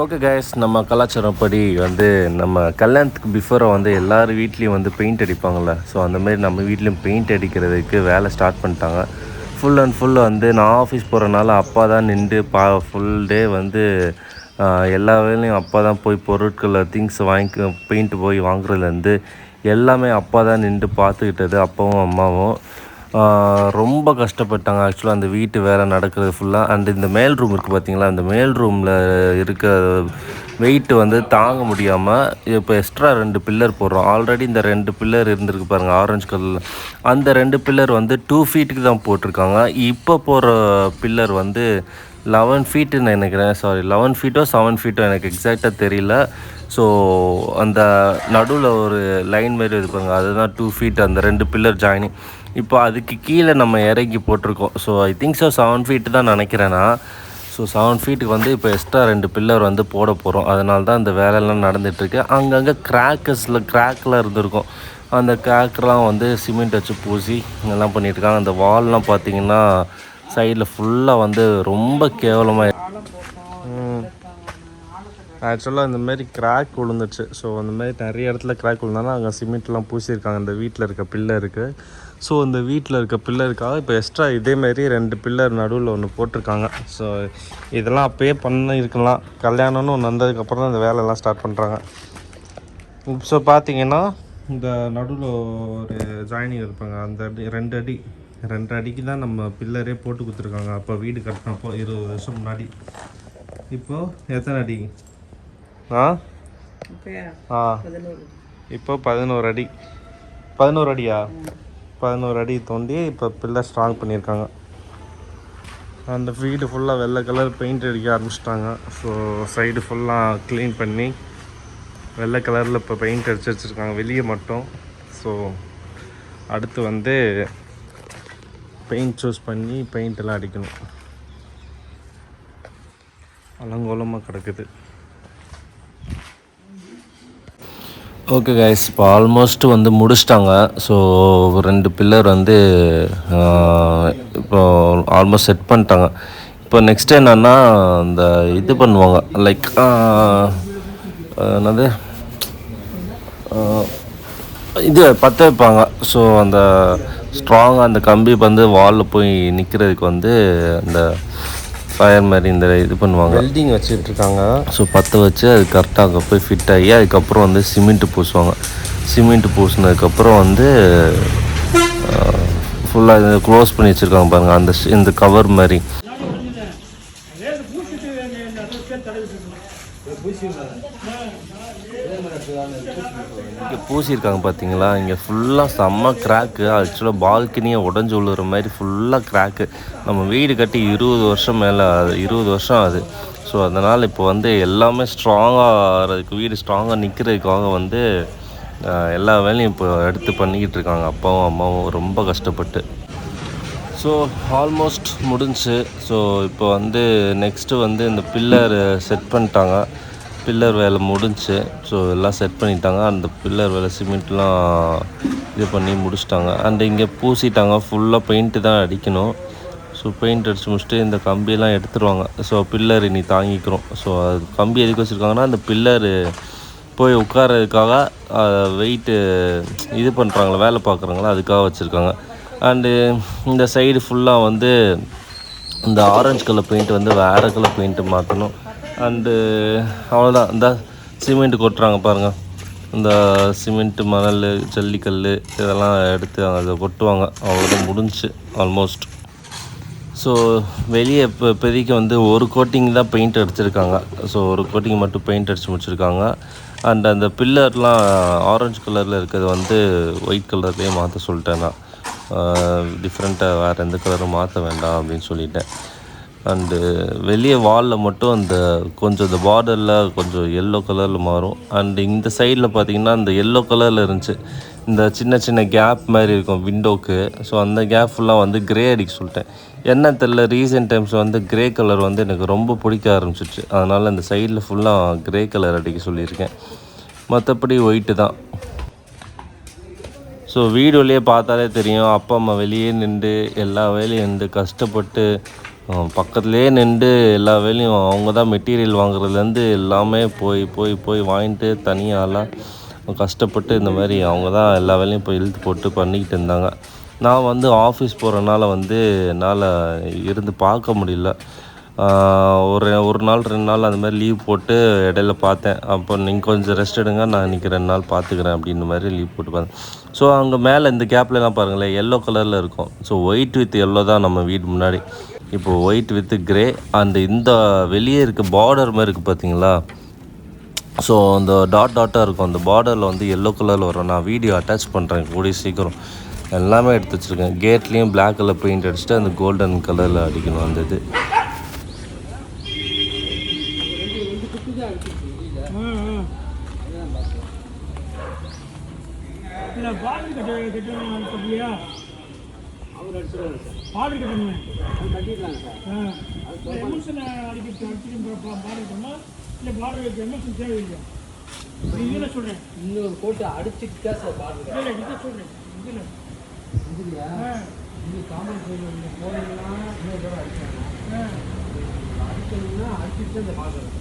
Okay guys, நம்ம கலாச்சாரப்படி வந்து நம்ம கல்யாணத்துக்கு பிஃபோராக வந்து எல்லார் வீட்லேயும் வந்து பெயிண்ட் அடிப்பாங்கள்ல. ஸோ அந்தமாரி நம்ம வீட்லேயும் பெயிண்ட் அடிக்கிறதுக்கு வேலை ஸ்டார்ட் பண்ணிட்டாங்க. ஃபுல் அண்ட் ஃபுல் வந்து நான் ஆஃபீஸ் போகிறனால அப்பா தான் நின்று ஃபுல் டே வந்து எல்லா வேலையும் அப்பா தான் போய் பொருட்களை திங்ஸ் பெயிண்ட் போய் வாங்குறதுலேருந்து எல்லாமே அப்பா தான் நின்று பார்த்துக்கிட்டது, அப்பாவும் அம்மாவும். ரொம்ப கஷ்டப்பட்டாங்க ஆக்சுவலாக அந்த வீட்டு வேலை நடக்கிறது ஃபுல்லாக. அண்டு இந்த மேல் ரூம் இருக்குது பார்த்தீங்களா, அந்த மேல் ரூமில் இருக்க வெயிட்டு வந்து தாங்க முடியாமல் இப்போ எக்ஸ்ட்ரா 2 பில்லர் போடுறோம். ஆல்ரெடி இந்த 2 பில்லர் இருந்திருக்கு பாருங்கள் ஆரஞ்சு கலரில். அந்த 2 பில்லர் வந்து 2 ஃபீட்டுக்கு தான் போட்டிருக்காங்க. இப்போ போகிற பில்லர் வந்து 11 ஃபீட்டுன்னு நினைக்கிறேன். 11 ஃபீட்டோ 7 ஃபீட்டோ எனக்கு எக்ஸாக்டாக தெரியல. ஸோ அந்த நடுவில் ஒரு லைன் மாரி இருப்பாங்க, அதுதான் 2 ஃபீட் அந்த 2 பில்லர் ஜாயினிங். இப்போ அதுக்கு கீழே நம்ம இறங்கி போட்டிருக்கோம். ஸோ ஐ திங்க் 7 ஃபீட்டு தான் நினைக்கிறேன்னா. ஸோ 7 ஃபீட்டுக்கு வந்து இப்போ எக்ஸ்ட்ரா 2 பில்லர் வந்து போட போகிறோம். அதனால தான் இந்த வேலையெல்லாம் நடந்துகிட்ருக்கு. அங்கங்கே கிராக்கில் இருந்திருக்கும். அந்த கிராக்கெலாம் வந்து சிமெண்ட் வச்சு பூசி எல்லாம் பண்ணிகிட்ருக்காங்க. அந்த வால்லாம் பார்த்திங்கன்னா சைடில் ஃபுல்லாக வந்து ரொம்ப கேவலமாக ஆக்சுவலாக இந்தமாரி கிராக் விழுந்துச்சு. ஸோ அந்தமாரி நிறைய இடத்துல கிராக் விழுந்தாலும் அங்கே சிமெண்ட்லாம் பூசியிருக்காங்க இந்த வீட்டில் இருக்க பில்லருக்கு. ஸோ இந்த வீட்டில் இருக்க பில்லருக்காக இப்போ எக்ஸ்ட்ரா இதேமாரி 2 பில்லர் நடுவில் ஒன்று போட்டிருக்காங்க. ஸோ இதெல்லாம் அப்போயே பண்ணியிருக்கலாம். கல்யாணம்னு ஒன்று வந்ததுக்கப்புறம் தான் இந்த வேலையெல்லாம் ஸ்டார்ட் பண்ணுறாங்க. ஸோ பார்த்திங்கன்னா இந்த நடுவில் ஒரு ஜாயினிங் இருப்பாங்க, அந்த 2 அடிக்கு தான் நம்ம பில்லரே போட்டு கொடுத்துருக்காங்க. அப்போ வீடு கட்டினப்போ 20 வருஷம் முன்னாடி. இப்போது எத்தனை அடி? இப்போ 11 அடி. 11 அடியா? 11 அடி தோண்டி இப்போ பில்லர் ஸ்ட்ராங் பண்ணியிருக்காங்க. அந்த வீடு ஃபுல்லாக வெள்ளை கலர் பெயிண்ட் அடிக்க ஆரம்பிச்சிட்டாங்க. ஸோ சைடு ஃபுல்லாக க்ளீன் பண்ணி வெள்ளை கலரில் இப்போ பெயிண்ட் அடித்து வச்சுருக்காங்க வெளியே மட்டும். ஸோ அடுத்து வந்து பெயிண்ட் சூஸ் பண்ணி பெயிண்டெல்லாம் அடிக்கணும். அலங்கோலமாக கிடக்குது. ஓகே கைஸ், இப்போ ஆல்மோஸ்ட் வந்து முடிச்சிட்டாங்க. ஸோ 2 பில்லர் வந்து இப்போ ஆல்மோஸ்ட் செட் பண்ணிட்டாங்க. இப்போ நெக்ஸ்ட் என்னென்னா இந்த இது பண்ணுவாங்க, லைக் என்னது இது பற்ற வைப்பாங்க. ஸோ அந்த ஸ்ட்ராங்காக அந்த கம்பி வந்து வாலில் போய் நிற்கிறதுக்கு வந்து அந்த ஃபயர் மாதிரி இந்த இது பண்ணுவாங்க, வெல்டிங் வச்சுட்ருக்காங்க. ஸோ பற்ற வச்சு அது கரெக்டாக அங்கே போய் ஃபிட் ஆகி அதுக்கப்புறம் வந்து சிமெண்ட்டு பூசுவாங்க. சிமெண்ட்டு பூசினதுக்கப்புறம் வந்து ஃபுல்லாக இதை க்ளோஸ் பண்ணி வச்சுருக்காங்க பாருங்கள், அந்த இந்த கவர் மாதிரி. இங்கே பூசியிருக்காங்க பார்த்தீங்களா, இங்கே ஃபுல்லாக செம்ம கிராக்கு. ஆக்சுவலாக பால்கனியை உடஞ்சி விழுற மாதிரி ஃபுல்லாக கிராக்கு. நம்ம வீடு கட்டி 20 வருஷம் மேலே 20 வருஷம் ஆகுது. ஸோ அதனால் இப்போ வந்து எல்லாமே ஸ்ட்ராங்காகிறதுக்கு, வீடு ஸ்ட்ராங்காக நிற்கிறதுக்காக வந்து எல்லா வேலையும் இப்போ எடுத்து பண்ணிக்கிட்டு இருக்காங்க அப்பாவும் அம்மாவும் ரொம்ப கஷ்டப்பட்டு. ஸோ ஆல்மோஸ்ட் முடிஞ்சு. ஸோ இப்போ வந்து நெக்ஸ்ட்டு வந்து இந்த பில்லர் செட் பண்ணிட்டாங்க. பில்லர் வேலை முடிஞ்சு. ஸோ எல்லாம் செட் பண்ணிட்டாங்க. அந்த பில்லர் வேலை சிமெண்ட்லாம் இது பண்ணி முடிச்சிட்டாங்க. அண்ட் இங்கே பூசிட்டாங்க. ஃபுல்லாக பெயிண்ட்டு தான் அடிக்கணும். ஸோ பெயிண்ட் அடித்து முடிச்சுட்டு இந்த கம்பியெல்லாம் எடுத்துருவாங்க. ஸோ பில்லர் இனி தாங்கிக்கிறோம். ஸோ அது கம்பி எதுக்கு வச்சுருக்காங்கன்னா அந்த பில்லரு போய் உட்காரதுக்காக வெயிட்டு இது பண்ணுறாங்களா, வேலை பார்க்குறாங்களா, அதுக்காக வச்சுருக்காங்க. அண்டு இந்த சைடு ஃபுல்லாக வந்து இந்த ஆரஞ்சு கலர் பெயிண்ட் வந்து வேறு கலர் பெயிண்ட்டு மாற்றணும். அண்டு அவ்வளோதான். இந்த சிமெண்ட் கொட்டுறாங்க பாருங்கள், இந்த சிமெண்ட்டு, மணல், ஜல்லிக்கல் இதெல்லாம் எடுத்து அதை கொட்டுவாங்க. அவ்வளோதான், முடிஞ்சு ஆல்மோஸ்ட். ஸோ வெளியே இப்போதைக்கு வந்து ஒரு கோட்டிங் தான் பெயிண்ட் அடிச்சிருக்காங்க. ஸோ ஒரு கோட்டிங் மட்டும் பெயிண்ட் அடித்து முடிச்சிருக்காங்க. அண்ட் அந்த பில்லர்லாம் ஆரஞ்சு கலரில் இருக்கிறது வந்து ஒயிட் கலர்லேயே மாற்ற சொல்லிட்டேன் நான். டிஃப்ரெண்ட்டாக வேறு எந்த கலரும் மாற்ற வேண்டாம் அப்படின்னு சொல்லிட்டேன். அண்டு வெளியே வாலில் மட்டும் அந்த கொஞ்சம் இந்த பார்டரில் கொஞ்சம் எல்லோ கலரில் மாறும். அண்டு இந்த சைடில் பார்த்திங்கன்னா இந்த எல்லோ கலரில் இருந்துச்சு, இந்த சின்ன சின்ன கேப் மாதிரி இருக்கும் விண்டோவுக்கு. ஸோ அந்த கேப் ஃபுல்லாக வந்து க்ரே அடிக்க சொல்லிட்டேன். என்ன தெரில, ரீசெண்ட் டைம்ஸ் வந்து க்ரே கலர் வந்து எனக்கு ரொம்ப பிடிக்க ஆரம்பிச்சிச்சு. அதனால் இந்த சைடில் ஃபுல்லாக க்ரே கலர் அடிக்க சொல்லியிருக்கேன். மற்றபடி ஒயிட்டு தான். ஸோ வீடியோலேயே பார்த்தாலே தெரியும், அப்பா அம்மா வெளியே நின்று எல்லா வேலையும் கஷ்டப்பட்டு பக்கத்துலேயே நின்று எல்லா வேலையும் அவங்க தான் மெட்டீரியல் வாங்குறதுலேருந்து எல்லாமே போய் போய் போய் வாங்கிட்டு தனியாலாம் கஷ்டப்பட்டு இந்த மாதிரி அவங்க தான் எல்லா வேலையும் போய் இழுத்து போட்டு பண்ணிக்கிட்டு இருந்தாங்க. நான் வந்து ஆஃபீஸ் போகிறனால வந்து என்னால் இருந்து பார்க்க முடியல. ஒரு நாள் 2 நாள் அந்த மாதிரி லீவ் போட்டு இடையில பார்த்தேன். அப்போ நீங்கள் கொஞ்சம் ரெஸ்ட் எடுங்க, நான் இன்றைக்கி 2 நாள் பார்த்துக்கிறேன் அப்படின்ற மாதிரி லீவ் போட்டு பார்த்தேன். ஸோ அங்கே மேலே இந்த கேப்லலாம் பாருங்களேன் எல்லோ கலரில் இருக்கும். ஸோ ஒயிட் வித் எல்லோ தான் நம்ம வீடு முன்னாடி. இப்போது ஒயிட் வித் கிரே இந்த வெளியே இருக்க பார்டர் மாதிரி இருக்குது பார்த்தீங்களா. ஸோ அந்த டாட்டாக இருக்கும், அந்த பார்டரில் வந்து எல்லோ கலரில் வரும். நான் வீடியோ அட்டாச் பண்ணுறேன் கூடிய சீக்கிரம். எல்லாமே எடுத்து வச்சுருக்கேன். கேட்லேயும் பிளாக் கலர் பெயிண்ட் அடிச்சுட்டு அந்த கோல்டன் கலரில் அடிக்கணும் அந்த இது. இன்னொரு போட்டு அடிச்சுட்டு சொல்றேன் காமன் போனீங்கன்னா இன்னொரு தடவை அடிச்சாங்க அடிச்சீங்கன்னா அடிச்சுட்டு அந்த பார்க்குறேன்.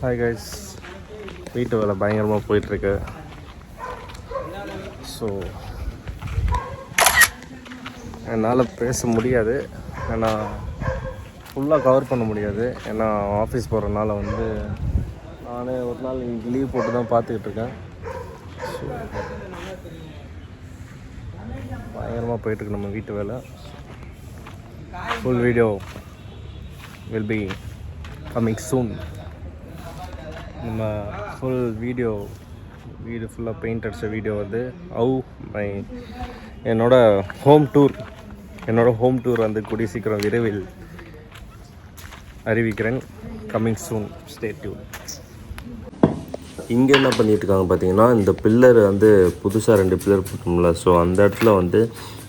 ஹாய் கைஸ், வீட்டு வேலை பயங்கரமாக போயிட்டுருக்கு. ஸோ என்னால் பேச முடியாது, ஏன்னா ஃபுல்லாக கவர் பண்ண முடியாது. ஏன்னா ஆஃபீஸ் போகிறனால வந்து நானே ஒரு நாள் இன்றைக்கி லீவ் போட்டு தான் பார்த்துக்கிட்டு இருக்கேன். ஸோ பயங்கரமாக போயிட்டுருக்கு நம்ம வீட்டு வேலை. Full video will be coming soon. நம்ம ஃபுல் வீடு ஃபுல்லாக பெயிண்ட் அடித்த வீடியோ வந்து என்னோடய ஹோம் டூர் வந்து கூடிய சீக்கிரம் விரைவில் அறிவிக்கிறேன். Coming soon, stay tuned. இங்கே என்ன பண்ணிகிட்டு இருக்காங்க பார்த்தீங்கன்னா, இந்த பில்லர் வந்து புதுசாக 2 பில்லர் போட்டோம்ல. ஸோ அந்த இடத்துல வந்து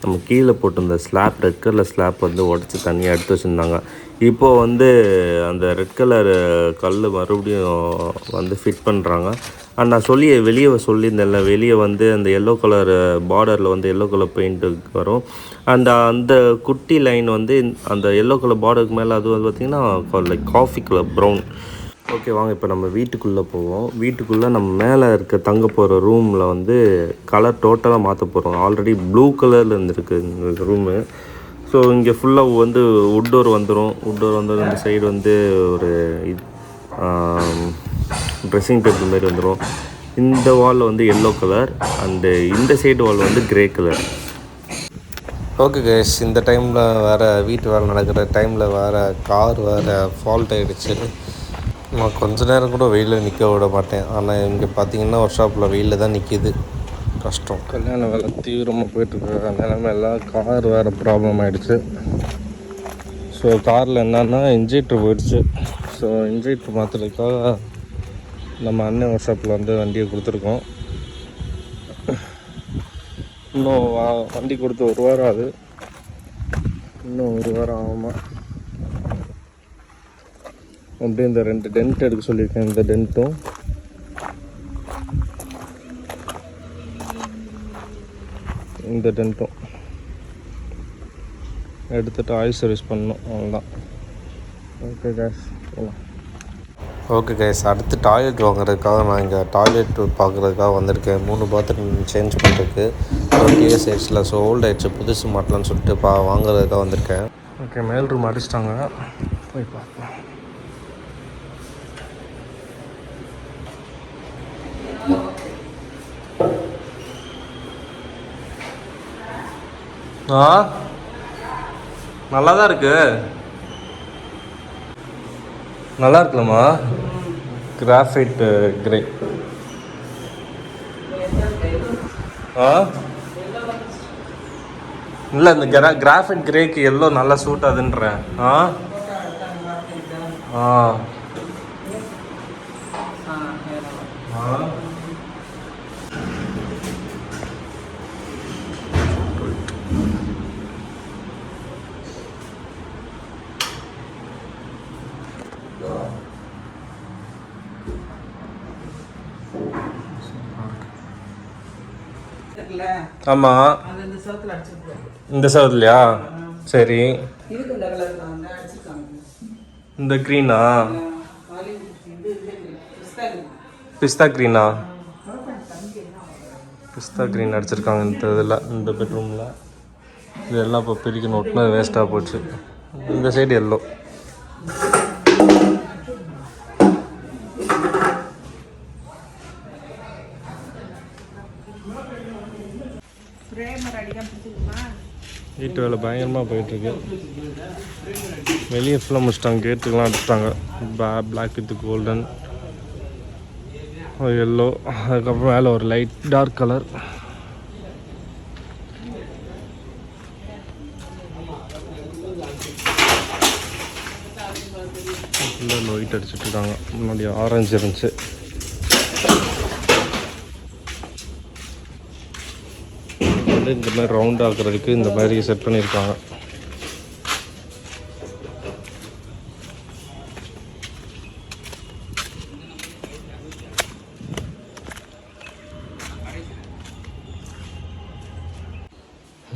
நம்ம கீழே போட்டிருந்த ஸ்லாப், ரெட் கலர் ஸ்லாப் வந்து உடச்சி தனியாக எடுத்து வச்சுருந்தாங்க. இப்போது வந்து அந்த ரெட் கலர் கல் மறுபடியும் வந்து ஃபிட் பண்ணுறாங்க. நான் வெளியே சொல்லியிருந்தேன்ல, வெளியே வந்து அந்த எல்லோ கலர் பார்டரில் வந்து எல்லோ கலர் பெயிண்ட்டுக்கு வரும். அந்த குட்டி லைன் வந்து அந்த எல்லோ கலர் பார்டருக்கு மேலே அது வந்து பார்த்திங்கன்னா like coffee colour brown. Okay, வாங்க இப்போ நம்ம வீட்டுக்குள்ளே போவோம். வீட்டுக்குள்ளே நம்ம மேலே இருக்க தங்க போகிற ரூமில் வந்து கலர் டோட்டலாக மாற்ற போகிறோம். ஆல்ரெடி ப்ளூ கலரில் இருந்துருக்கு இந்த ரூமு. ஸோ இங்கே ஃபுல்லாக வந்து உட்டோர் வந்துடும். இந்த சைடு வந்து ஒரு ட்ரெஸ்ஸிங் டேபிள் மாதிரி வந்துடும். இந்த வாலில் வந்து எல்லோ கலர், இந்த சைடு வால் வந்து கிரே கலர். ஓகே கைஸ், இந்த டைமில் வேறு வீட்டு வேலை நடக்கிற டைமில் வேறு கார் வேறு ஃபால்ட் ஆகிடுச்சு. நான் கொஞ்ச நேரம் கூட வெயிலில் நிற்க விட மாட்டேன். ஆனால் இங்கே பார்த்தீங்கன்னா ஒர்க் ஷாப்பில் வெயிலில் தான் நிற்கிது. கஷ்டம். கல்யாண வேலை தீவிரமாக போயிட்டுருக்க நிலைமையெல்லாம் கார் வேறு ப்ராப்ளம் ஆகிடுச்சு. ஸோ காரில் என்னன்னா இன்ஜெக்டர் போயிடுச்சு. ஸோ இன்ஜெக்டர் மாற்றுறதுக்காக நம்ம அண்ணன் ஒர்க் ஷாப்பில் வந்து வண்டியை கொடுத்துருக்கோம். இன்னும் வண்டி கொடுத்து 1 வாரம் ஆகுது. இன்னும் 1 வாரம் ஆகுமா. அப்படியே இந்த 2 டென்ட் எடுக்க சொல்லியிருக்கேன். இந்த டென்ட்டும் இந்த டென்ட்டும் எடுத்துகிட்டு ஆயில் சர்வீஸ் பண்ணணும். அவ்வளோதான். ஓகே கைஸ், அடுத்து டாய்லெட் வாங்குறதுக்காக நான் இங்கே டாய்லெட் பார்க்குறதுக்காக வந்திருக்கேன். 3 பாத்ரூம் சேஞ்ச் பண்ணுறதுக்கு 20 இயர்ஸ் ஆயிடுச்சுல. ஸோ ஓல்டு ஆயிடுச்சு, புதுசு மாட்டலான்னு சொல்லிட்டு வாங்குறதுக்காக வந்திருக்கேன். ஓகே, மேல் ரூம் அடிச்சிட்டாங்க, போய் பார்க்கலாம். நல்லா தான் இருக்கு, நல்லா இருக்குல்லம்மா. Graphite grey. இல்லை, இந்த கிராஃபைட் கிரேக்கு எல்லோ நல்லா சூட் ஆகுதுன்றேன். இருக்குல்ல ஆமாம். அது இந்த சவத்துல அடிச்சிருக்காங்க. இந்த சவத்துலையா? சரி. இதுக்கு இந்த கலர் தான் அந்த அடிச்சிருக்காங்க. இந்த க்ரீனா? இது பிஸ்தா green. பிஸ்தா க்ரீனா? பிஸ்தா க்ரீன் அடிச்சிருக்காங்க இந்த இதில், இந்த பெட்ரூமில். இதெல்லாம் இப்போ பிரிக்கணும், ஒட்டினா வேஸ்ட்டாக போச்சு. இந்த சைடு எல்லோ. வீட்டு வேலை பயங்கரமாக போயிட்டுருக்கு. வெளியே ஃபுல்லாக முடிச்சிட்டாங்க, கேட்டுக்கெலாம் அடிச்சிட்டாங்க. பிளாக் வித் கோல்டன், எல்லோ, அதுக்கப்புறம் மேலே ஒரு லைட் டார்க் கலர். ஃபுல்லாக ஒயிட் அடிச்சுட்ருக்காங்க. முன்னாடி ஆரஞ்சு இருந்துச்சு. வந்து இந்த மாதிரி ரவுண்ட் ஆக்குறதுக்கு இந்த மாதிரி செட் பண்ணியிருக்காங்க.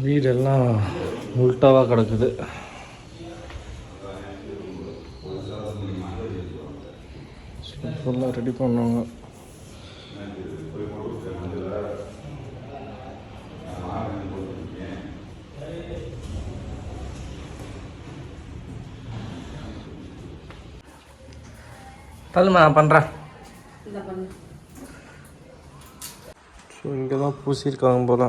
வீடெல்லாம் உல்ட்டாவாக கிடக்குது. ஃபுல்லாக ரெடி பண்ணுவாங்க. தள்ளுமா நான் பண்ணுறேன். ஸோ இங்கே தான் பூசியிருக்காங்க போல.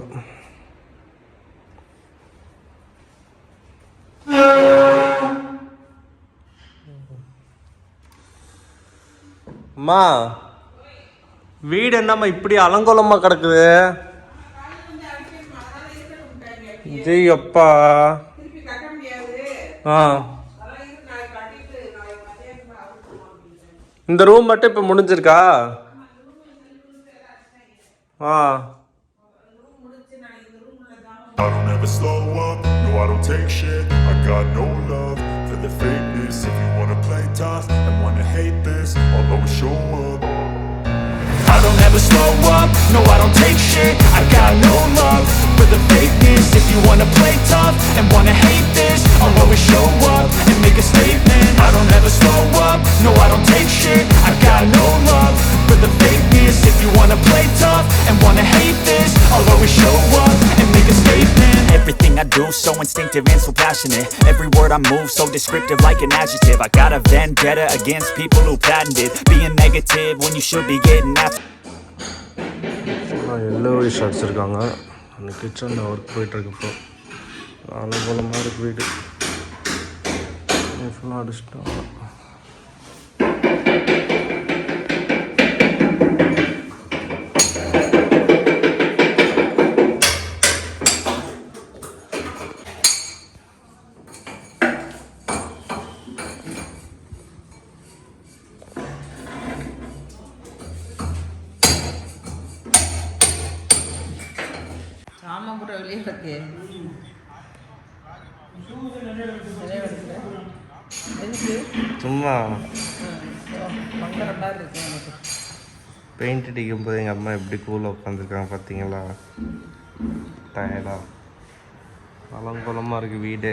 அம்மா, வீடு என்னம்மா இப்படி அலங்கோலமாக கிடக்குது? ஜெய் அப்பா. ஆ, இந்த ரூம் மட்டும் இப்போ முடிஞ்சிருக்கா? ஆ, I don't ever slow up, no I don't take shit. I got no love for the fakeness. If you wanna play tough and wanna hate this, I'll always show up. I don't ever slow up, no I don't take shit. I got no love for the fakeness. If you wanna play tough and wanna hate this, I'll always show up and make a statement. I don't ever slow up, no I don't take shit. I got no love for the fakeness. If you wanna play tough and wanna hate this, I'll always show up and make a statement. Everything I do so instinctive and so passionate. Every word I move so descriptive like an adjective. I got a vendetta against people who patented being negative when you should be getting after. Yellow wish அடிச்சிருக்காங்க. அந்த கிச்சனில் work போயிட்டுருக்கு. இப்போ அலங்கோலமாக இருக்கு வீடு. ஃபுல்லாக அடிச்சிட்டாங்க. சாமபுர வெளியே கிடக்கு. சும்மா பங்கரண்டா இருக்கு எனக்கு. பெயிண்ட் அடிக்கும் போது எங்கள் அம்மா எப்படி கூலாக உட்காந்துருக்காங்க பார்த்தீங்களா? டயர்டாக அலங்கோலமாக இருக்குது வீடு.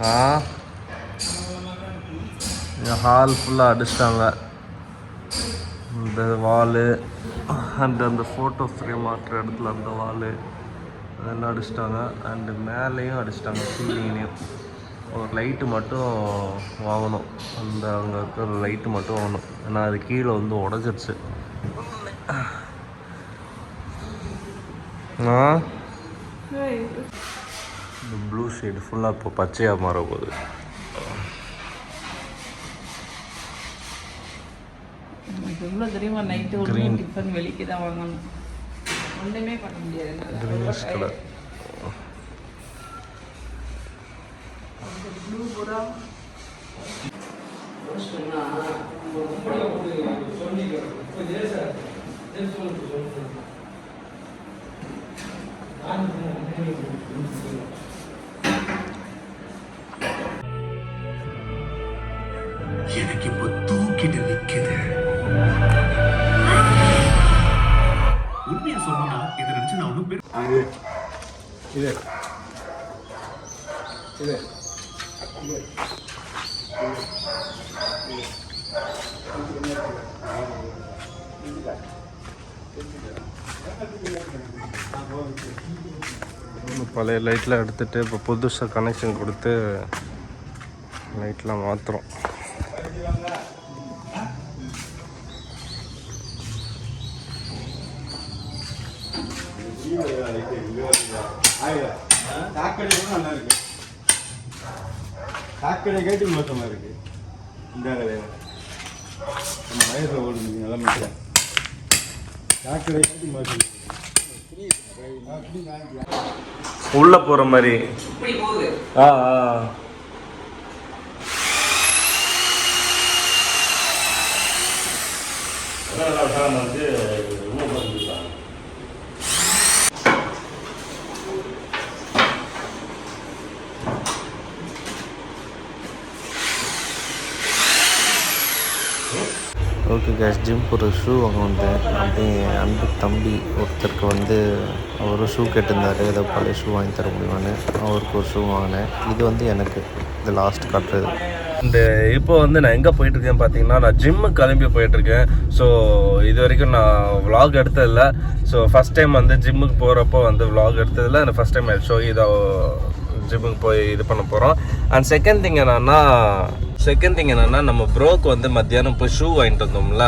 ஆ, இந்த ஹால் ஃபுல்லாக அடிச்சிட்டாங்க. இந்த வாலு அண்ட் அந்த ஃபோட்டோ ஃப்ரேம் மாட்டுற இடத்துல அந்த வாலு அதெல்லாம் அடிச்சிட்டாங்க. அண்டு மேலேயும் அடிச்சிட்டாங்க, சீலிங்லேயும். ஒரு லைட்டு மட்டும் வாங்கணும், அந்த அங்கே இருக்கிற லைட்டு மட்டும் வாங்கணும். ஏன்னா அது கீழே வந்து உடஞ்சிடுச்சு. இந்த ப்ளூ ஷேடு ஃபுல்லாக இப்போ பச்சையாக மாற போகுது. எவ்வளோ தெரியுமா? நைட்டு ஒரு டிஃபன் வெளிக்கு தான் வாங்கணும், ஒன்றுமே பண்ண முடியாது. Greenish colour. ப்ளூ பூரா எனக்கு இப்போ தூக்கிட்டு நிக்குது. உண்மையை சொன்னா இதை நினைச்சு நான் ஒன்றும் பழைய லைட்லாம் எடுத்துகிட்டு இப்போ புதுசாக கனெக்ஷன் கொடுத்து லைட்லாம் மாற்றுறோம். சாக்கடை கேட்டு மோசமாக இருக்குது. இந்த நம்ம வயசில் ஓடுது நிலைமை சாக்கடை கேட்டு மோசம் உள்ளே போகிற மாதிரி. ஆ வந்து ஓகே கேஸ், ஜிம் ஒரு ஷூ வாங்க வந்தேன். அப்படியே அன்பு தம்பி ஒருத்தருக்கு வந்து அவர் ஷூ கேட்டிருந்தார், ஏதோ பழைய ஷூ வாங்கி தர முடியுமான்னு அவருக்கு ஒரு ஷூ வாங்கினேன். இது வந்து எனக்கு இந்த லாஸ்ட் காட்டுறது. இந்த இப்போ வந்து நான் எங்கே போயிட்டுருக்கேன் பார்த்தீங்கன்னா, நான் ஜிம்முக்கு கிளம்பி போயிட்டுருக்கேன். ஸோ இது வரைக்கும் நான் விலாக் எடுத்ததில்லை. ஸோ ஃபஸ்ட் டைம் வந்து ஜிம்முக்கு போகிறப்போ வந்து விலாக் எடுத்ததில்லை. எனக்கு ஃபஸ்ட் டைம் ஷோ இதை ஜிம்முக்கு போய் இது பண்ண போகிறோம். அண்ட் செகண்ட் திங் என்னென்னா நம்ம ப்ரோக்கு வந்து மத்தியானம் போய் ஷூ வாங்கிட்டு வந்தோம்ல.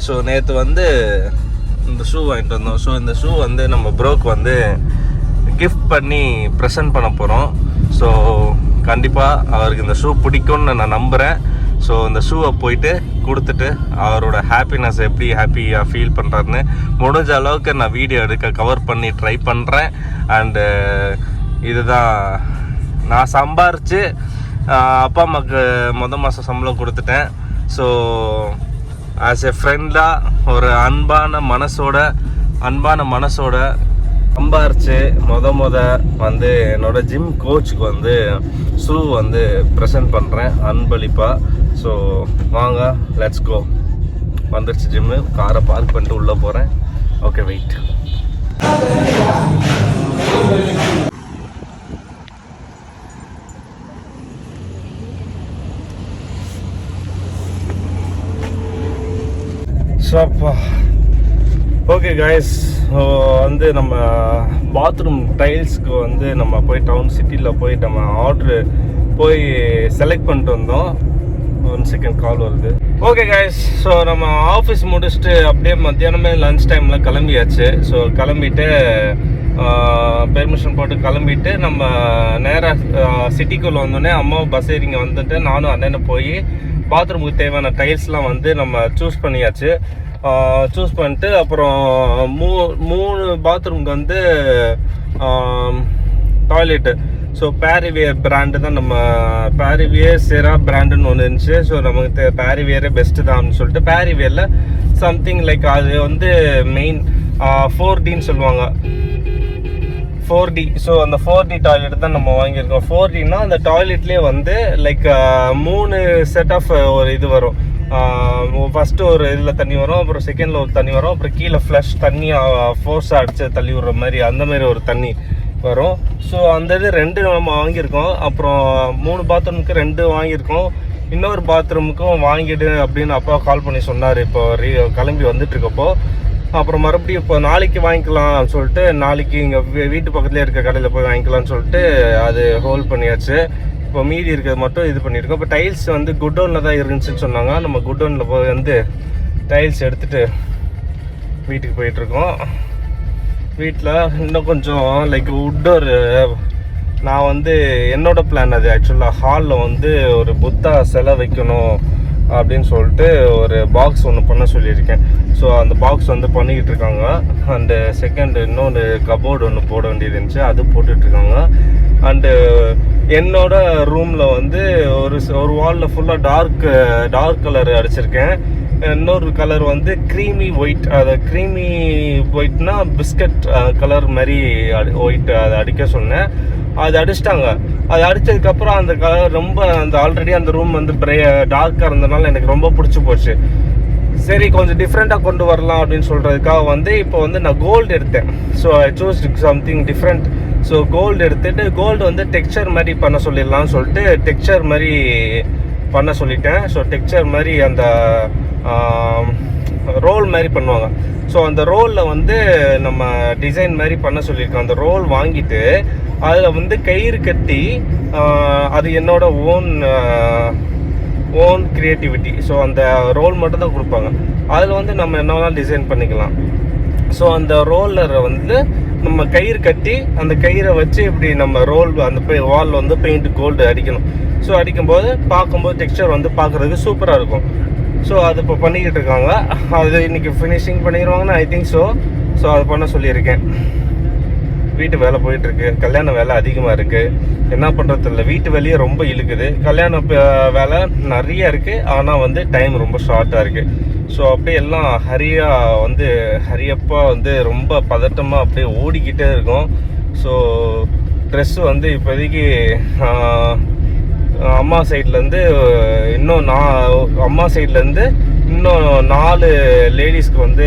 ஸோ நேற்று வந்து இந்த ஷூ வாங்கிட்டு வந்தோம். ஸோ இந்த ஷூ வந்து நம்ம ப்ரோக்கு வந்து கிஃப்ட் பண்ணி ப்ரெசென்ட் பண்ண போகிறோம். ஸோ கண்டிப்பாக அவருக்கு இந்த ஷூ பிடிக்கும்னு நான் நம்புகிறேன். ஸோ இந்த ஷூவை போயிட்டு கொடுத்துட்டு அவரோட ஹாப்பினஸ் எப்படி ஹாப்பியாக ஃபீல் பண்ணுறாருன்னு முடிஞ்ச அளவுக்கு நான் வீடியோ எடுக்க கவர் பண்ணி ட்ரை பண்ணுறேன். அண்டு இதுதான் நான் சம்பாரித்து அப்பா அம்மாவுக்கு மாதம் சம்பளம் கொடுத்துட்டேன். ஸோ ஆஸ் எ ஃப்ரெண்டாக ஒரு அன்பான மனசோட சம்பாரித்து வந்து என்னோடய ஜிம் கோச்சுக்கு வந்து ஷூ வந்து ப்ரெசென்ட் பண்ணுறேன் அன்பளிப்பாக. ஸோ வாங்க, லெட்ஸ் கோ. வந்துடுச்சு ஜிம்மு. காரை பார்க் பண்ணிட்டு உள்ளே போகிறேன். Okay, wait. ஸோப்பா ஓகே கைஸ், வந்து நம்ம பாத்ரூம் டைல்ஸ்க்கு வந்து நம்ம போய் டவுன் சிட்டியில் போய் நம்ம ஆர்டரு போய் செலக்ட் பண்ணிட்டு வந்தோம். 1 செகண்ட் கால் வருது. ஓகே கைஸ், ஸோ நம்ம ஆஃபீஸ் முடிச்சுட்டு அப்படியே மத்தியானமே லன்ச் டைமில் கிளம்பியாச்சு. ஸோ கிளம்பிட்டு பெர்மிஷன் போட்டு கிளம்பிட்டு நம்ம நேராக சிட்டிக்குள்ளே வந்தோடனே அம்மாவை பஸ் ஏறிங்க வந்துட்டு நானும் அண்ணனை போய் பாத்ரூமுக்கு தேவையான டைல்ஸ்லாம் வந்து நம்ம சூஸ் பண்ணியாச்சு. சூஸ் பண்ணிட்டு அப்புறம் மூணு பாத்ரூமுக்கு வந்து டாய்லெட்டு. ஸோ பேரிவியர் பிராண்டு தான், நம்ம பேரிவியர் செரா பிராண்டுன்னு ஒன்று இருந்துச்சு. ஸோ நமக்கு பேரிவியரே பெஸ்ட்டு தான் அப்படின்னு சொல்லிட்டு பேரிவியரில் சம்திங் லைக் அது வந்து மெயின் 4Dன்னு சொல்லுவாங்க, 4D. ஸோ அந்த 4D டாய்லெட் தான் நம்ம வாங்கியிருக்கோம். 4Dனா அந்த டாய்லெட்லேயே வந்து லைக் 3 செட் ஆஃப் ஒரு இது வரும். ஃபஸ்ட்டு ஒரு இதில் தண்ணி வரும், அப்புறம் செகண்டில் ஒரு தண்ணி வரும், அப்புறம் கீழே ஃப்ளஷ் தண்ணி ஃபோர்ஸாக அடித்து தள்ளி விடுற மாதிரி அந்த மாதிரி ஒரு தண்ணி வரும். ஸோ அந்த இது 2 நம்ம வாங்கியிருக்கோம். அப்புறம் 3 பாத்ரூமுக்கு 2 வாங்கியிருக்கோம். இன்னொரு பாத்ரூமுக்கும் வாங்கிடு அப்படின்னு அப்பா கால் பண்ணி சொன்னார் இப்போ கிளம்பி வந்துட்டுருக்கப்போ. அப்புறம் மறுபடியும் இப்போ நாளைக்கு வாங்கிக்கலாம் சொல்லிட்டு, நாளைக்கு இங்கே வீட்டு பக்கத்துலேயே இருக்க கடையில் போய் வாங்கிக்கலாம்னு சொல்லிட்டு அது ஹோல்ட் பண்ணியாச்சு. இப்போ மீதி இருக்கிறது மட்டும் இது பண்ணியிருக்கோம். இப்போ டைல்ஸ் வந்து குடோனில் தான் இருந்துச்சுன்னு சொன்னாங்க. நம்ம குடோனில் போய் வந்து டைல்ஸ் எடுத்துகிட்டு வீட்டுக்கு போயிட்டுருக்கோம். வீட்டில் இன்னும் கொஞ்சம் லைக் உட்டோர் நான் வந்து என்னோடய பிளான் அது ஆக்சுவலாக ஹாலில் வந்து ஒரு புத்தா சிலை வைக்கணும் அப்படின்னு சொல்லிட்டு ஒரு பாக்ஸ் ஒன்று பண்ண சொல்லியிருக்கேன். ஸோ அந்த பாக்ஸ் வந்து பண்ணிக்கிட்டு இருக்காங்க. அண்டு செகண்ட் இன்னொன்று கபோர்டு ஒன்று போட வேண்டியது இருந்துச்சு, அது போட்டுட்ருக்காங்க. அண்டு என்னோட ரூமில் வந்து ஒரு வாலில் ஃபுல்லாக டார்க் கலர் அடிச்சிருக்கேன். இன்னொரு கலர் வந்து க்ரீமி ஒயிட். அதை க்ரீமி ஒயிட்னா பிஸ்கட் கலர் மாதிரி ஒயிட் அதை அடிக்க சொன்னேன். அது அடிச்சிட்டாங்க. அது அடித்ததுக்கப்புறம் அந்த கலர் ரொம்ப அந்த ஆல்ரெடி அந்த ரூம் வந்து டார்க்காக இருந்ததுனால எனக்கு ரொம்ப பிடிச்சி போச்சு. சரி கொஞ்சம் டிஃப்ரெண்ட்டாக கொண்டு வரலாம் அப்படின்னு சொல்கிறதுக்காக வந்து இப்போ வந்து நான் கோல்டு எடுத்தேன். So I choose something different. So gold எடுத்துகிட்டு கோல்டு வந்து டெக்ஸ்சர் மாதிரி பண்ண சொல்லிடலாம்னு சொல்லிட்டு டெக்ஸ்சர் மாதிரி பண்ண சொல்லிட்டேன். ஸோ டெக்ஸ்சர் மாதிரி அந்த ரோல் மாதிரி பண்ணுவாங்க. ஸோ அந்த ரோலில் வந்து நம்ம டிசைன் மாதிரி பண்ண சொல்லியிருக்கோம். அந்த ரோல் வாங்கிட்டு அதில் வந்து கயிறு கட்டி அது என்னோட ஓன் க்ரியேட்டிவிட்டி. ஸோ அந்த ரோல் மட்டும் தான் கொடுப்பாங்க. அதில் வந்து நம்ம என்னெல்லாம் டிசைன் பண்ணிக்கலாம். ஸோ அந்த ரோலரை வந்து நம்ம கயிறு கட்டி அந்த கயிறை வச்சு இப்படி நம்ம ரோல் அந்த வாலில் வந்து பெயிண்ட் கோல்டு அடிக்கணும். ஸோ அடிக்கும்போது பார்க்கும்போது டெக்ஸ்சர் வந்து பார்க்குறதுக்கு சூப்பராக இருக்கும். ஸோ அது இப்போ பண்ணிக்கிட்டு இருக்காங்க. அது இன்றைக்கி ஃபினிஷிங் பண்ணிடுவாங்கன்னு ஐ திங்க் ஸோ. ஸோ அது பண்ண சொல்லியிருக்கேன். வீட்டு வேலை போயிட்டுருக்கு. கல்யாண வேலை அதிகமாக இருக்குது. என்ன பண்ணுறது இல்லை, வீட்டு வேலையே ரொம்ப இழுக்குது. கல்யாண வேலை நிறைய இருக்குது. ஆனால் வந்து டைம் ரொம்ப ஷார்ட்டாக இருக்குது. ஸோ அப்படியே எல்லாம் ஹரியப்பாக வந்து ரொம்ப பதட்டமாக அப்படியே ஓடிக்கிட்டே இருக்கும். ஸோ ட்ரெஸ்ஸு வந்து இப்போதைக்கு அம்மா சைட்லேருந்து இன்னும் 4 லேடிஸ்க்கு வந்து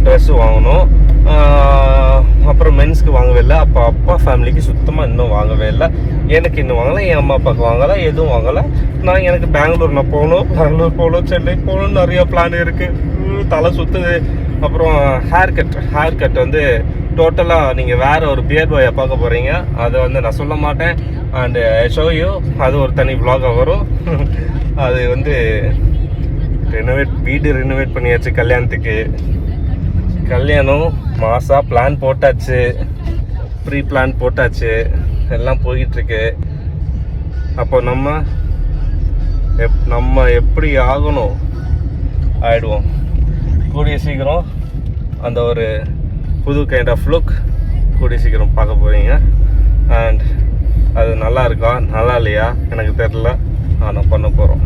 ட்ரெஸ்ஸு வாங்கணும். அப்புறம் மென்ஸ்க்கு வாங்கவே இல்லை. அப்பா ஃபேமிலிக்கு சுத்தமாக இன்னும் வாங்கவே இல்லை. எனக்கு இன்னும் வாங்கலை, என் அம்மா அப்பாவுக்கு வாங்கலை, எதுவும் வாங்கலை. எனக்கு பெங்களூர் போகணும், சென்னை போகணும், நிறைய பிளான் இருக்குது. தலை சுற்றுது. அப்புறம் ஹேர் கட் வந்து டோட்டலாக நீங்கள் வேறு ஒரு பியர் பாயை பார்க்க போகிறீங்க. அதை வந்து நான் சொல்ல மாட்டேன். அண்டு ஷோயோ அது ஒரு தனி vlog-ஆ வரும். அது வந்து வீடு ரெனோவேட் பண்ணியாச்சு. கல்யாணம் மாதம் பிளான் போட்டாச்சு, ப்ரீ பிளான் போட்டாச்சு, எல்லாம் போயிட்டுருக்கு. அப்போ நம்ம எப்படி ஆகிடுவோம் கூடிய சீக்கிரம். அந்த ஒரு புது கைண்ட் ஆஃப் லுக் கூடிய சீக்கிரம் பார்க்க போகிறீங்க. அண்ட் அது நல்லா இருக்கா நல்லா இல்லையா எனக்கு தெரில, ஆனால் பண்ண போகிறோம்.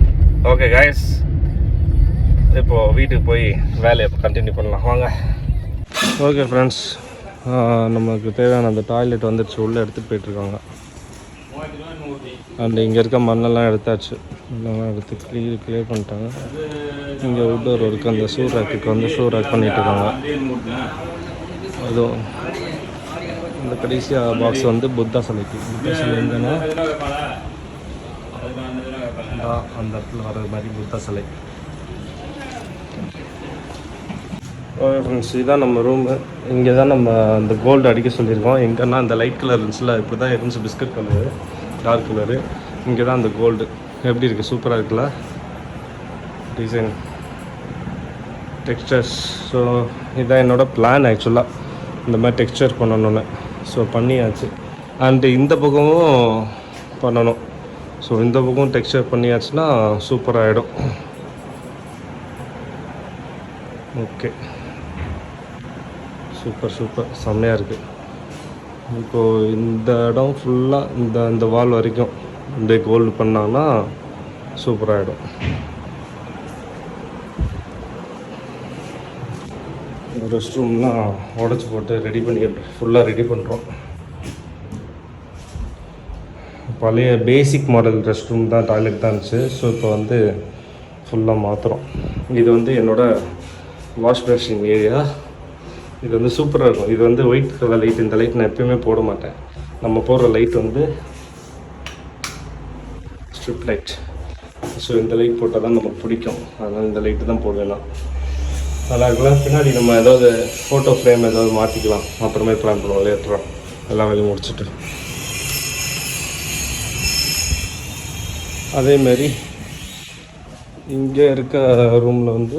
ஓகே கைஸ், இப்போது வீட்டுக்கு போய் வேலையை கண்டினியூ பண்ணலாம் வாங்க. ஓகே ஃப்ரெண்ட்ஸ், நமக்கு தேவையான அந்த டாய்லெட் வந்துடுச்சு. உள்ளே எடுத்துகிட்டு போயிட்டுருக்காங்க. அண்ட் இங்கே இருக்க மண்ணெல்லாம் எடுத்தாச்சு. இதெல்லாம் எடுத்து கிளியர் பண்ணிட்டாங்க. இங்கே அவுட்டோர் இருக்குது. அந்த ஷூ ரேக்குக்கு வந்து ஷூ ரேக் பண்ணிகிட்ருக்காங்க. அதுவும் இந்த கடைசியாக பாக்ஸ் வந்து புத்தா சிலை எங்கன்னா அந்த இடத்துல வர்றது மாதிரி புத்தா சிலை. ஓகே ஃப்ரெண்ட்ஸ், இதுதான் நம்ம ரூமு. இங்கே தான் நம்ம அந்த கோல்டு அடிக்க சொல்லியிருக்கோம். எங்கன்னா அந்த லைட் கலர் இருந்துச்சுல, இப்படி தான் இருந்துச்சு, பிஸ்கட் கலரு, டார்க் கலரு. இங்கே தான் அந்த கோல்டு. எப்படி இருக்குது? சூப்பராக இருக்குல்ல டிசைன், டெக்ஸ்டர்ஸ். ஸோ இதுதான் என்னோடய பிளான் ஆக்சுவலாக, இந்த மாதிரி டெக்ஸ்டர் பண்ணணுன்னு. ஸோ பண்ணியாச்சு. அண்டு இந்த பக்கமும் பண்ணணும். ஸோ இந்த பக்கம் டெக்ஸ்டர் பண்ணியாச்சுன்னா சூப்பராகிடும். ஓகே, சூப்பர் செம்மையாக இருக்குது. இப்போது இந்த இடம் ஃபுல்லாக இந்த வால் வரைக்கும் இந்த கோல்டு பண்ணாங்கன்னா சூப்பராகிடும். ரெஸ்ட் ரூம்லாம் உடச்சி போட்டு ஃபுல்லாக ரெடி பண்ணுறோம். பழைய பேசிக் மாடல் ரெஸ்ட் ரூம் தான், டாய்லெட் தான் இருந்துச்சு. ஸோ இப்போ வந்து ஃபுல்லாக மாற்றுறோம். இது வந்து என்னோடய வாஷ் பேஷிங் ஏரியா. இது வந்து சூப்பராக இருக்கும். இது வந்து ஒயிட் கலர் லைட். இந்த லைட் நான் எப்பயுமே போட மாட்டேன். நம்ம போடுற லைட் வந்து ஸ்ட்ரிப் லைட். ஸோ இந்த லைட் போட்டால் தான் நமக்கு பிடிக்கும். அதனால் இந்த லைட்டு தான் போடுவேன் நான். நல்லா இருக்கலாம். பின்னாடி நம்ம ஏதாவது ஃபோட்டோ ஃப்ரேம் ஏதாவது மாற்றிக்கலாம். அப்புறமே பிளான் பண்ணுவோம் லேட்டராக, எல்லாம் வேலையும் முடிச்சுட்டு. அதேமாரி இங்கே இருக்க ரூமில் வந்து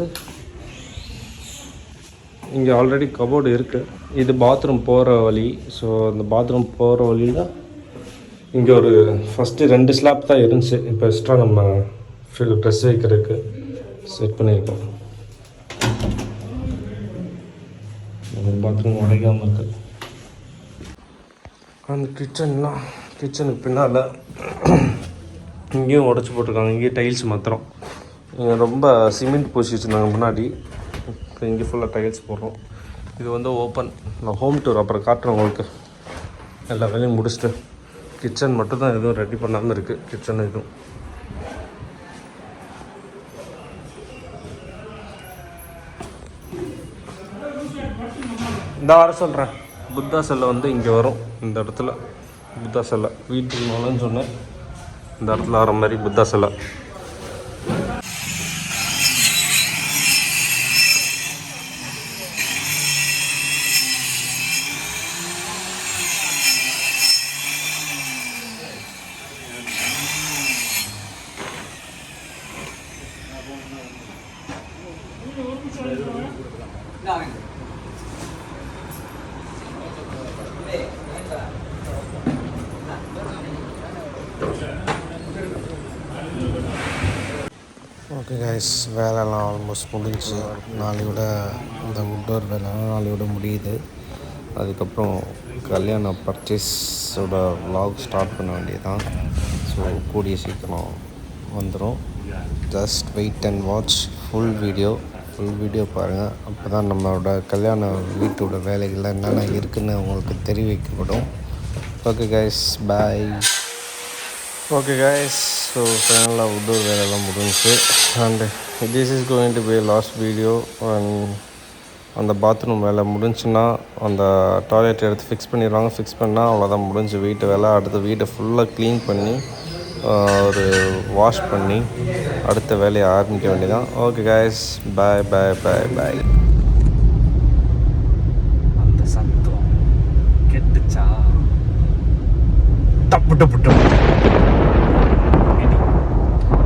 இங்கே ஆல்ரெடி கபோர்டு இருக்குது. இது பாத்ரூம் போகிற வழி. ஸோ அந்த பாத்ரூம் போகிற வழியில் இங்கே ஒரு ஃபஸ்ட்டு 2 ஸ்லாப் தான் இருந்துச்சு. இப்போ எக்ஸ்ட்ரா நம்ம ட்ரெஸ் வைக்கிறதுக்கு செட் பண்ணியிருக்கோம். பாத்ரூம் உடைக்காமல் இருக்குது. அந்த கிச்சனுக்கு பின்னால் இங்கேயும் உடச்சி போட்டிருக்காங்க. இங்கேயும் டைல்ஸ் மாத்திரம். இங்கே ரொம்ப சிமெண்ட் பூசி வச்சுருந்தாங்க முன்னாடி. இப்போ இங்கே ஃபுல்லாக டைல்ஸ் போடுறோம். இது வந்து ஓப்பன். நான் ஹோம் டூர் அப்புறம் காட்டுறேன் உங்களுக்கு. எல்லா வேலையும் முடிச்சுட்டு கிச்சன் மட்டும் தான் எதுவும் ரெடி பண்ணாமல் இருக்குது. கிச்சன் எதுவும் இந்த வர சொல்கிறேன். புத்தா சிலை வந்து இங்கே வரும், இந்த இடத்துல புத்தா சிலை. வீட்டுக்கு நுழைஞ்சு சொன்னேன், இந்த இடத்துல வர மாதிரி புத்தா சிலை. ஓகே கைஸ், வேலைலாம் ஆல்மோஸ்ட் முடிஞ்சு. நாளையோட இந்த உட்டோர் வேலைலாம் நாளையோட முடியுது. அதுக்கப்புறம் கல்யாண பர்ச்சேஸோட vlog ஸ்டார்ட் பண்ண வேண்டியதுதான். ஸோ கூடிய சீக்கிரம் வந்துடும். Just wait and watch full video பாருங்கள். அப்போ தான் நம்மளோட கல்யாண வீட்டோட வேலைகள்லாம் என்னென்ன இருக்குதுன்னு உங்களுக்கு தெரிவிக்கப்படும். Okay guys, bye. Okay guys, so ஃபைனலாக உட்டோர் வேலையெல்லாம் முடிஞ்சு. And this is going to be last video. அண்ட் அந்த பாத்ரூம் வேலை முடிஞ்சுன்னா அந்த டாய்லெட் எடுத்து ஃபிக்ஸ் பண்ணிடுவாங்க. ஃபிக்ஸ் பண்ணால் அவ்வளோதான், முடிஞ்சு வீட்டு வேலை. அடுத்த வீட்டை ஃபுல்லாக க்ளீன் பண்ணி ஒரு வாஷ் பண்ணி அடுத்த வேலையை ஆரம்பிக்க வேண்டியதான். ஓகே கைஸ், பாய் பாய் பாய் பாய். அந்த சத்தம் கெட்டுச்சா? டப்பு டப்பு டப்பு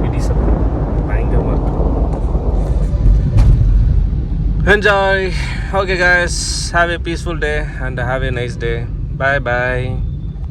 இடி சத்தம் பயங்கரமாக இருக்கும். Enjoy. Okay guys, have a peaceful day and have a nice day. Bye bye.